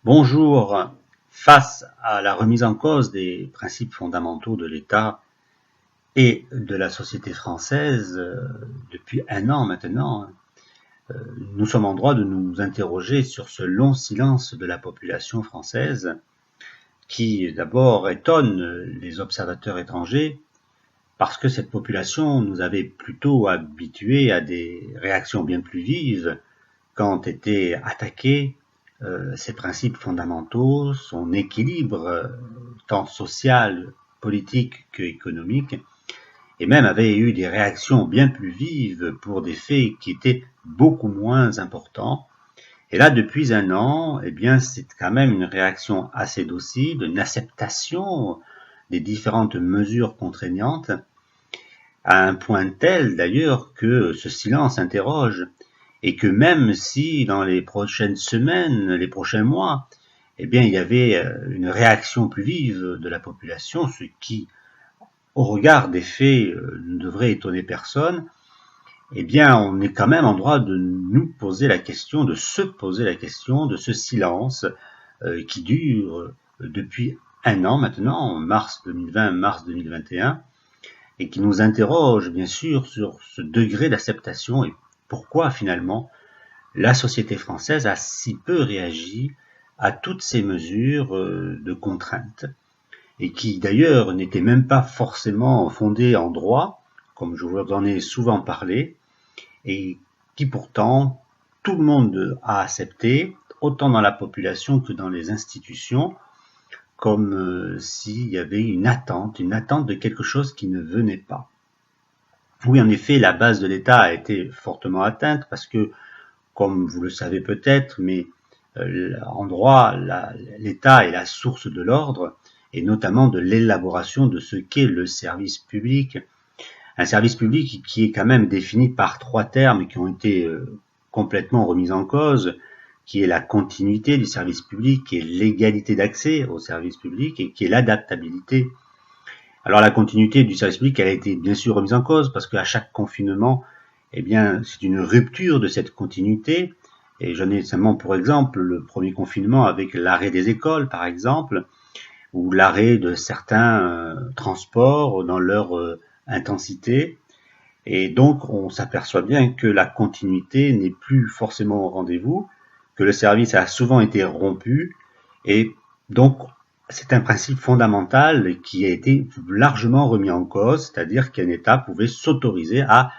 Bonjour. Face à la remise en cause des principes fondamentaux de l'État et de la société française depuis un an maintenant, nous sommes en droit de nous interroger sur ce long silence de la population française qui d'abord étonne les observateurs étrangers parce que cette population nous avait plutôt habitués à des réactions bien plus vives quand étaient attaqués ses principes fondamentaux, son équilibre tant social, politique qu'économique, et même avait eu des réactions bien plus vives pour des faits qui étaient beaucoup moins importants. Et là, depuis un an, eh bien, c'est quand même une réaction assez docile, une acceptation des différentes mesures contraignantes, à un point tel d'ailleurs que ce silence interroge. Et que même si dans les prochaines semaines, les prochains mois, eh bien, il y avait une réaction plus vive de la population, ce qui, au regard des faits, ne devrait étonner personne, eh bien, on est quand même en droit de nous poser la question, de se poser la question de ce silence qui dure depuis un an maintenant, mars 2020, mars 2021, et qui nous interroge bien sûr sur ce degré d'acceptation et pourquoi finalement la société française a si peu réagi à toutes ces mesures de contrainte et qui d'ailleurs n'étaient même pas forcément fondées en droit, comme je vous en ai souvent parlé, et qui pourtant tout le monde a accepté, autant dans la population que dans les institutions, comme s'il y avait une attente de quelque chose qui ne venait pas. Oui, en effet, la base de l'État a été fortement atteinte parce que, comme vous le savez peut-être, mais en droit, l'État est la source de l'ordre et notamment de l'élaboration de ce qu'est le service public. Un service public qui est quand même défini par trois termes qui ont été complètement remis en cause, qui est la continuité du service public, qui est l'égalité d'accès au service public et qui est l'adaptabilité. Alors la continuité du service public, elle a été bien sûr remise en cause parce qu'à chaque confinement, eh bien, c'est une rupture de cette continuité. Et j'en ai seulement pour exemple le premier confinement avec l'arrêt des écoles, par exemple, ou l'arrêt de certains transports dans leur intensité. Et donc, on s'aperçoit bien que la continuité n'est plus forcément au rendez-vous, que le service a souvent été rompu, et donc c'est un principe fondamental qui a été largement remis en cause, c'est-à-dire qu'un État pouvait s'autoriser à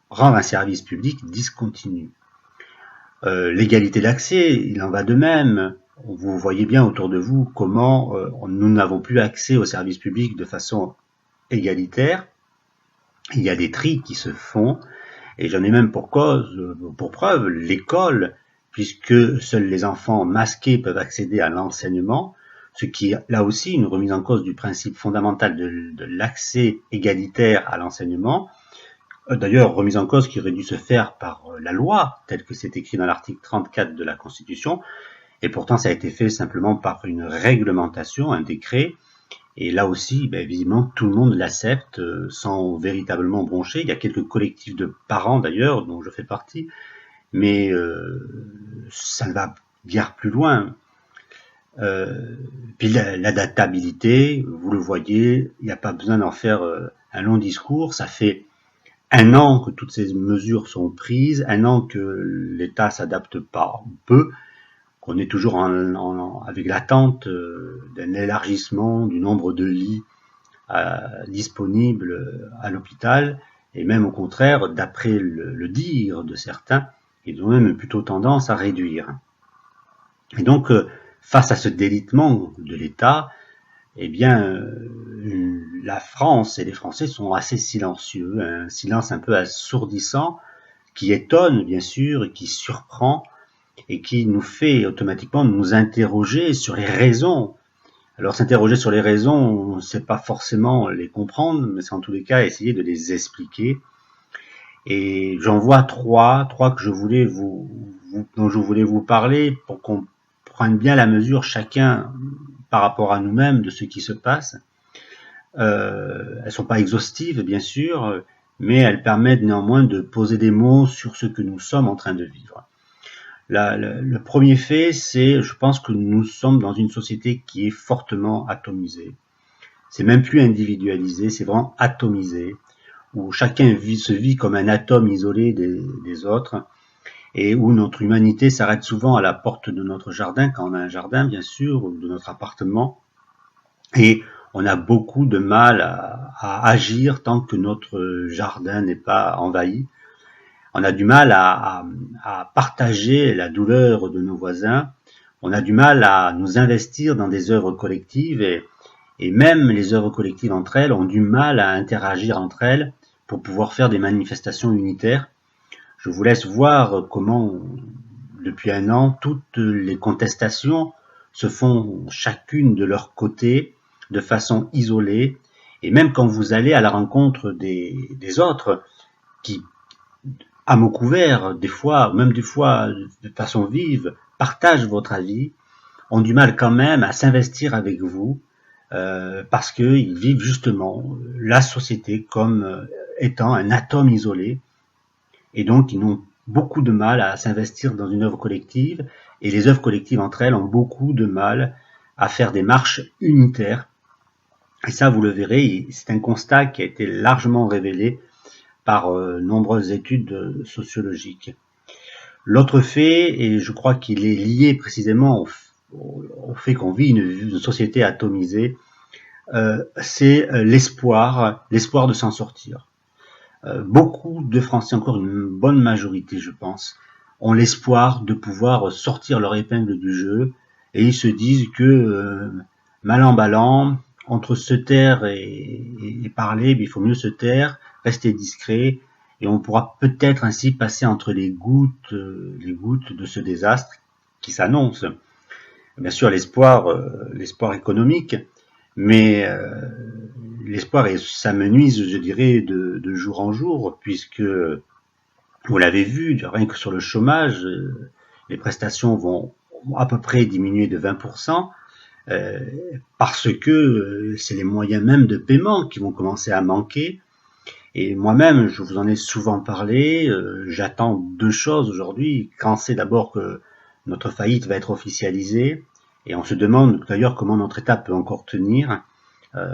rendre un service public discontinu. L'égalité d'accès, il en va de même. Vous voyez bien autour de vous comment nous n'avons plus accès au service public de façon égalitaire. Il y a des tris qui se font, et j'en ai même pour preuve, l'école, puisque seuls les enfants masqués peuvent accéder à l'enseignement, ce qui est là aussi une remise en cause du principe fondamental de l'accès égalitaire à l'enseignement. D'ailleurs, remise en cause qui aurait dû se faire par la loi, tel que c'est écrit dans l'article 34 de la Constitution, et pourtant ça a été fait simplement par une réglementation, un décret, et là aussi, visiblement, tout le monde l'accepte sans véritablement broncher. Il y a quelques collectifs de parents d'ailleurs, dont je fais partie, mais ça ne va guère plus loin. Puis l'adaptabilité, vous le voyez, il n'y a pas besoin d'en faire un long discours. Ça fait un an que toutes ces mesures sont prises, un an que l'État s'adapte pas peu, qu'on est toujours avec l'attente d'un élargissement du nombre de lits disponibles à l'hôpital, et même au contraire, d'après le dire de certains, ils ont même plutôt tendance à réduire. Et donc, face à ce délitement de l'État, eh bien, la France et les Français sont assez silencieux, un silence un peu assourdissant, qui étonne bien sûr, et qui surprend, et qui nous fait automatiquement nous interroger sur les raisons. Alors s'interroger sur les raisons, c'est pas forcément les comprendre, mais c'est en tous les cas essayer de les expliquer. Et j'en vois trois que je voulais dont je voulais vous parler pour qu'on prenne bien la mesure chacun par rapport à nous-mêmes de ce qui se passe. Elles sont pas exhaustives bien sûr, mais elles permettent néanmoins de poser des mots sur ce que nous sommes en train de vivre. Le premier fait, c'est, je pense que nous sommes dans une société qui est fortement atomisée. C'est même plus individualisé, c'est vraiment atomisé, où chacun se vit comme un atome isolé des autres, et où notre humanité s'arrête souvent à la porte de notre jardin, quand on a un jardin bien sûr, ou de notre appartement, et on a beaucoup de mal à agir tant que notre jardin n'est pas envahi. On a du mal à partager la douleur de nos voisins, on a du mal à nous investir dans des œuvres collectives, et même les œuvres collectives entre elles ont du mal à interagir entre elles pour pouvoir faire des manifestations unitaires. Je vous laisse voir comment, depuis un an, toutes les contestations se font chacune de leur côté, de façon isolée, et même quand vous allez à la rencontre des autres, qui, à mots couverts, des fois, même des fois de façon vive, partagent votre avis, ont du mal quand même à s'investir avec vous, parce qu'ils vivent justement la société comme étant un atome isolé, et donc ils n'ont beaucoup de mal à s'investir dans une œuvre collective, et les œuvres collectives entre elles ont beaucoup de mal à faire des marches unitaires. Et ça, vous le verrez, c'est un constat qui a été largement révélé par nombreuses études sociologiques. L'autre fait, et je crois qu'il est lié précisément au fait qu'on vit une société atomisée, c'est l'espoir de s'en sortir. Beaucoup de Français, encore une bonne majorité je pense, ont l'espoir de pouvoir sortir leur épingle du jeu, et ils se disent que mal en ballant, entre se taire et parler, il faut mieux se taire, rester discret, et on pourra peut-être ainsi passer entre les gouttes de ce désastre qui s'annonce. Bien sûr l'espoir économique, mais l'espoir s'amenuise, je dirais, de jour en jour, puisque vous l'avez vu, rien que sur le chômage, les prestations vont à peu près diminuer de 20%, parce que c'est les moyens même de paiement qui vont commencer à manquer. Et moi-même, je vous en ai souvent parlé, j'attends deux choses aujourd'hui. Quand c'est d'abord que notre faillite va être officialisée, et on se demande d'ailleurs comment notre État peut encore tenir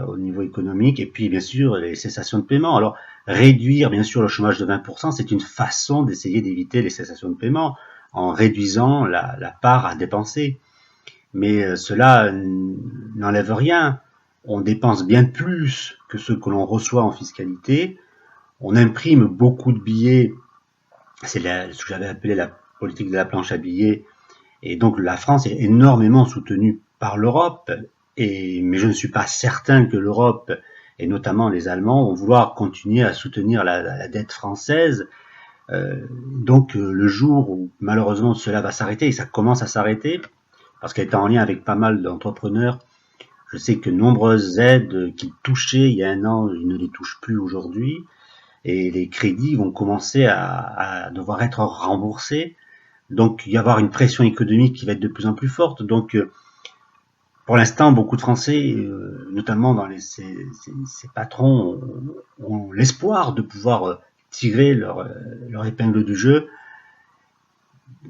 au niveau économique, et puis bien sûr les cessations de paiement. Alors réduire bien sûr le chômage de 20%, c'est une façon d'essayer d'éviter les cessations de paiement en réduisant la part à dépenser. Mais cela n'enlève rien. On dépense bien plus que ce que l'on reçoit en fiscalité. On imprime beaucoup de billets, c'est ce que j'avais appelé la politique de la planche à billets, et donc la France est énormément soutenue par l'Europe, mais je ne suis pas certain que l'Europe, et notamment les Allemands, vont vouloir continuer à soutenir la dette française. Donc le jour où malheureusement cela va s'arrêter, et ça commence à s'arrêter, parce qu'elle est en lien avec pas mal d'entrepreneurs, je sais que nombreuses aides qui touchaient il y a un an, ils ne les touchent plus aujourd'hui, et les crédits vont commencer à devoir être remboursés. Donc il va y avoir une pression économique qui va être de plus en plus forte. Donc pour l'instant, beaucoup de Français, notamment dans ces patrons, ont l'espoir de pouvoir tirer leur épingle du jeu.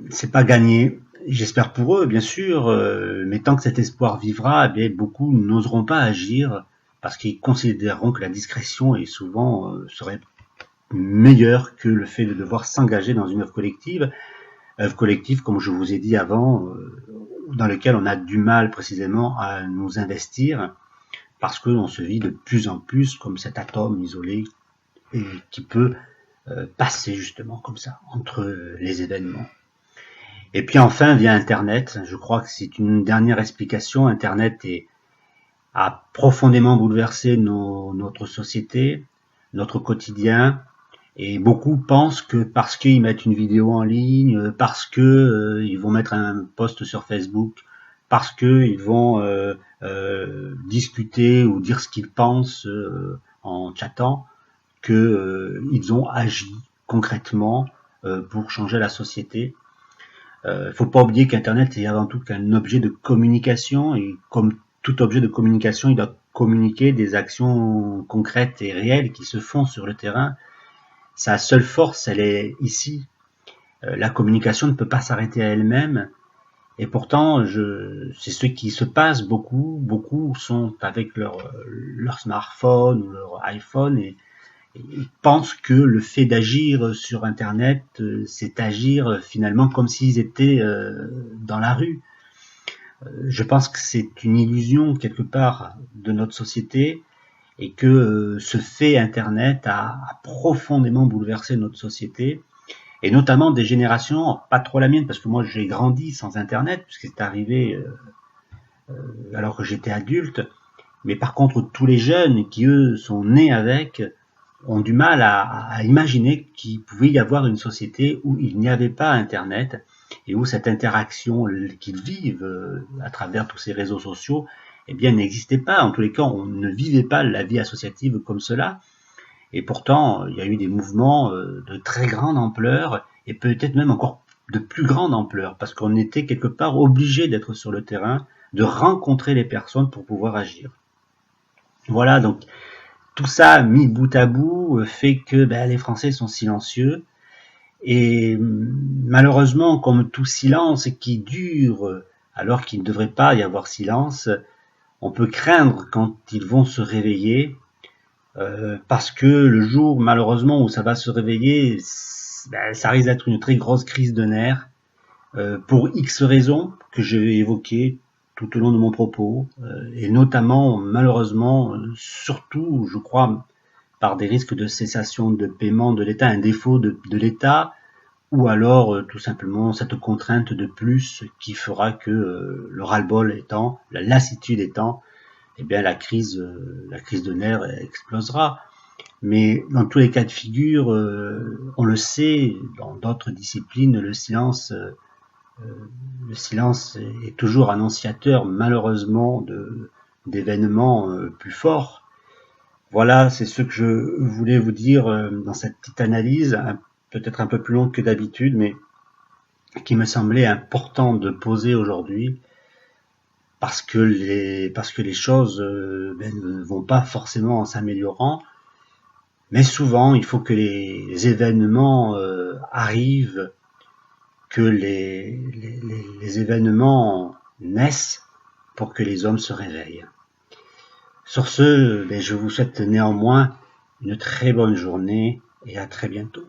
C'est pas gagné. J'espère pour eux, bien sûr, mais tant que cet espoir vivra, eh bien, beaucoup n'oseront pas agir parce qu'ils considéreront que la discrétion est souvent serait meilleure que le fait de devoir s'engager dans une œuvre collective, comme je vous ai dit avant, dans lequel on a du mal précisément à nous investir parce qu'on se vit de plus en plus comme cet atome isolé et qui peut passer justement comme ça entre les événements. Et puis enfin via Internet, je crois que c'est une dernière explication. Internet a profondément bouleversé notre société, notre quotidien, et beaucoup pensent que parce qu'ils mettent une vidéo en ligne, parce que ils vont mettre un post sur Facebook, parce que ils vont discuter ou dire ce qu'ils pensent en chattant, que ils ont agi concrètement pour changer la société. Faut pas oublier qu'Internet est avant tout qu'un objet de communication, et comme tout objet de communication, il doit communiquer des actions concrètes et réelles qui se font sur le terrain. Sa seule force, elle est ici. La communication ne peut pas s'arrêter à elle-même. Et pourtant, c'est ce qui se passe beaucoup. Beaucoup sont avec leur smartphone ou leur iPhone et ils pensent que le fait d'agir sur Internet, c'est agir finalement comme s'ils étaient dans la rue. Je pense que c'est une illusion quelque part de notre société et que ce fait Internet a profondément bouleversé notre société et notamment des générations, pas trop la mienne parce que moi j'ai grandi sans Internet puisque c'est arrivé alors que j'étais adulte, mais par contre tous les jeunes qui eux sont nés avec ont du mal à imaginer qu'il pouvait y avoir une société où il n'y avait pas Internet et où cette interaction qu'ils vivent à travers tous ces réseaux sociaux eh bien n'existait pas. En tous les cas, on ne vivait pas la vie associative comme cela. Et pourtant, il y a eu des mouvements de très grande ampleur et peut-être même encore de plus grande ampleur parce qu'on était quelque part obligé d'être sur le terrain, de rencontrer les personnes pour pouvoir agir. Voilà, donc tout ça mis bout à bout fait que les Français sont silencieux et malheureusement, comme tout silence qui dure alors qu'il ne devrait pas y avoir silence, on peut craindre quand ils vont se réveiller parce que le jour malheureusement où ça va se réveiller, ça risque d'être une très grosse crise de nerfs pour X raisons que je vais évoquer tout au long de mon propos, et notamment, malheureusement, surtout, je crois, par des risques de cessation de paiement de l'État, un défaut de l'État, ou alors tout simplement cette contrainte de plus qui fera que le ras-le-bol étant, la lassitude étant, eh bien la crise de nerfs explosera. Mais dans tous les cas de figure, on le sait, dans d'autres disciplines, le silence est toujours annonciateur, malheureusement, d'événements plus forts. Voilà, c'est ce que je voulais vous dire dans cette petite analyse, peut-être un peu plus longue que d'habitude, mais qui me semblait important de poser aujourd'hui, parce que les choses ne vont pas forcément en s'améliorant, mais souvent il faut que les événements arrivent, que les événements naissent pour que les hommes se réveillent. Sur ce, je vous souhaite néanmoins une très bonne journée et à très bientôt.